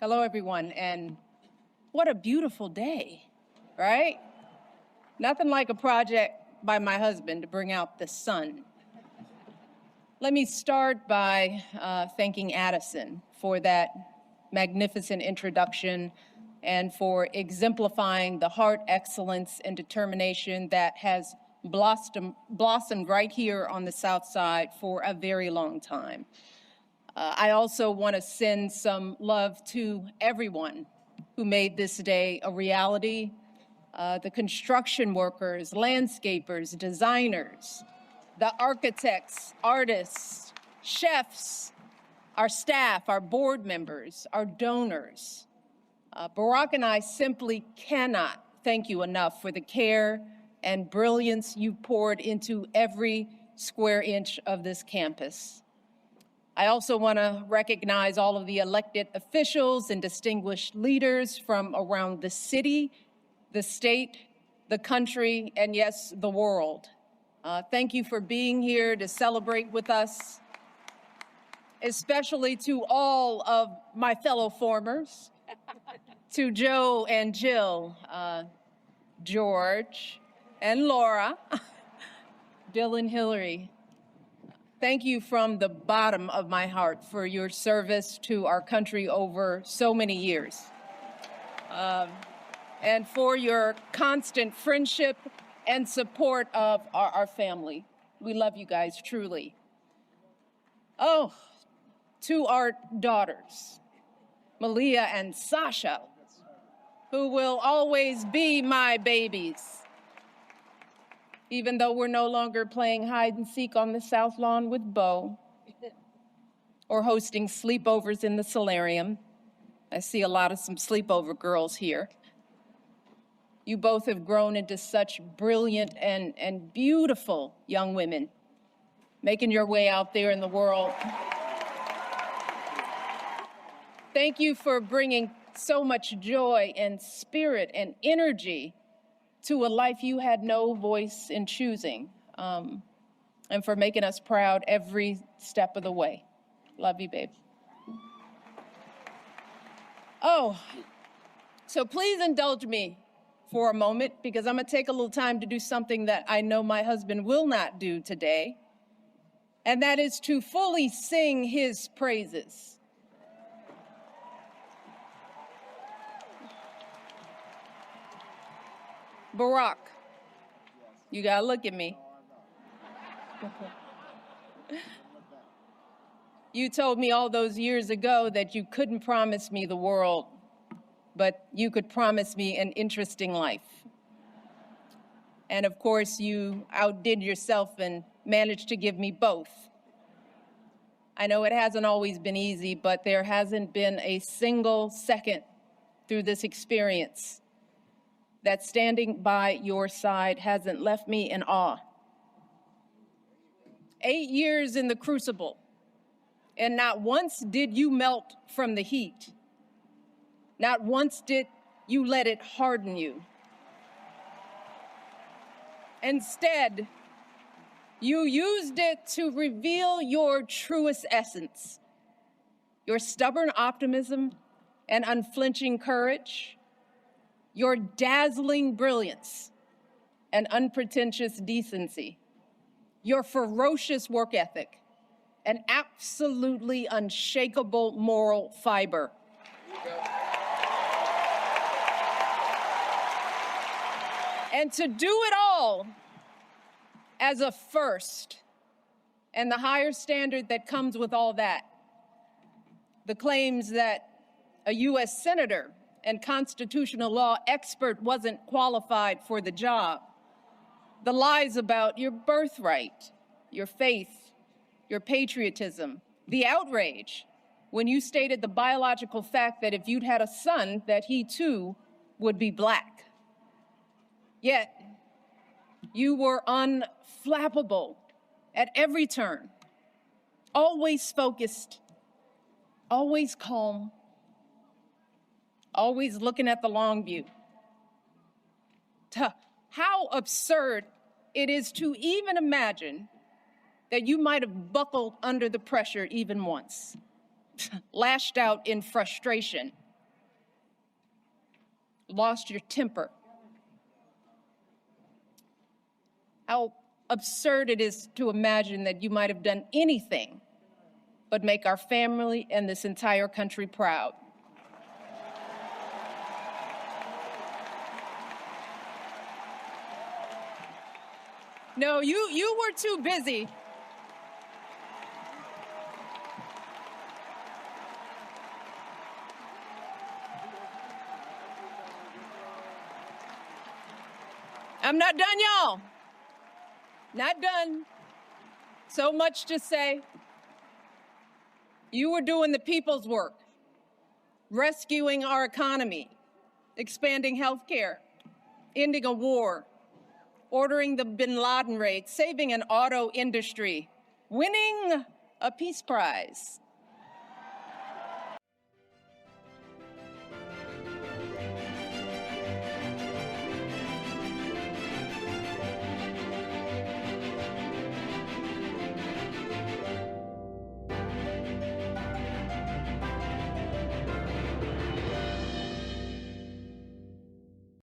Hello, everyone, and what a beautiful day, right? Nothing like a project by my husband to bring out the sun. Let me start by thanking Addison for that magnificent introduction and for exemplifying the heart, excellence, and determination that has blossomed right here on the South Side for a very long time. I also want to send some love to everyone who made this day a reality. The construction workers, landscapers, designers, the architects, artists, chefs, our staff, our board members, our donors. Barack and I simply cannot thank you enough for the care and brilliance you poured into every square inch of this campus. I also want to recognize all of the elected officials and distinguished leaders from around the city, the state, the country, and yes, the world. Thank you for being here to celebrate with us, especially to all of my fellow formers, to Joe and Jill, George and Laura, Bill and Hillary. Thank you from the bottom of my heart for your service to our country over so many years. And for your constant friendship and support of our family. We love you guys, truly. Oh, to our daughters, Malia and Sasha, who will always be my babies. Even though we're no longer playing hide and seek on the South Lawn with Bo or hosting sleepovers in the solarium. I see a lot of some sleepover girls here. You both have grown into such brilliant and beautiful young women, making your way out there in the world. Thank you for bringing so much joy and spirit and energy to a life you had no voice in choosing, and for making us proud every step of the way. Love you, babe. Oh, so please indulge me for a moment, because I'm gonna take a little time to do something that I know my husband will not do today, and that is to fully sing his praises. Barack, you gotta look at me. You told me all those years ago that you couldn't promise me the world, but you could promise me an interesting life. And of course, you outdid yourself and managed to give me both. I know it hasn't always been easy, but there hasn't been a single second through this experience that standing by your side hasn't left me in awe. 8 years in the crucible, and not once did you melt from the heat. Not once did you let it harden you. Instead, you used it to reveal your truest essence, your stubborn optimism and unflinching courage, your dazzling brilliance and unpretentious decency, your ferocious work ethic, and absolutely unshakable moral fiber. And to do it all as a first, and the higher standard that comes with all that, the claims that a U.S. senator and constitutional law expert wasn't qualified for the job, the lies about your birthright, your faith, your patriotism, the outrage when you stated the biological fact that if you'd had a son, that he too would be Black. Yet, you were unflappable at every turn, always focused, always calm, always looking at the long view. How absurd it is to even imagine that you might have buckled under the pressure even once, lashed out in frustration, lost your temper. How absurd it is to imagine that you might have done anything but make our family and this entire country proud. No, you were too busy. I'm not done, y'all. Not done. So much to say. You were doing the people's work, rescuing our economy, expanding health care, ending a war, ordering the bin Laden raid, saving an auto industry, winning a peace prize.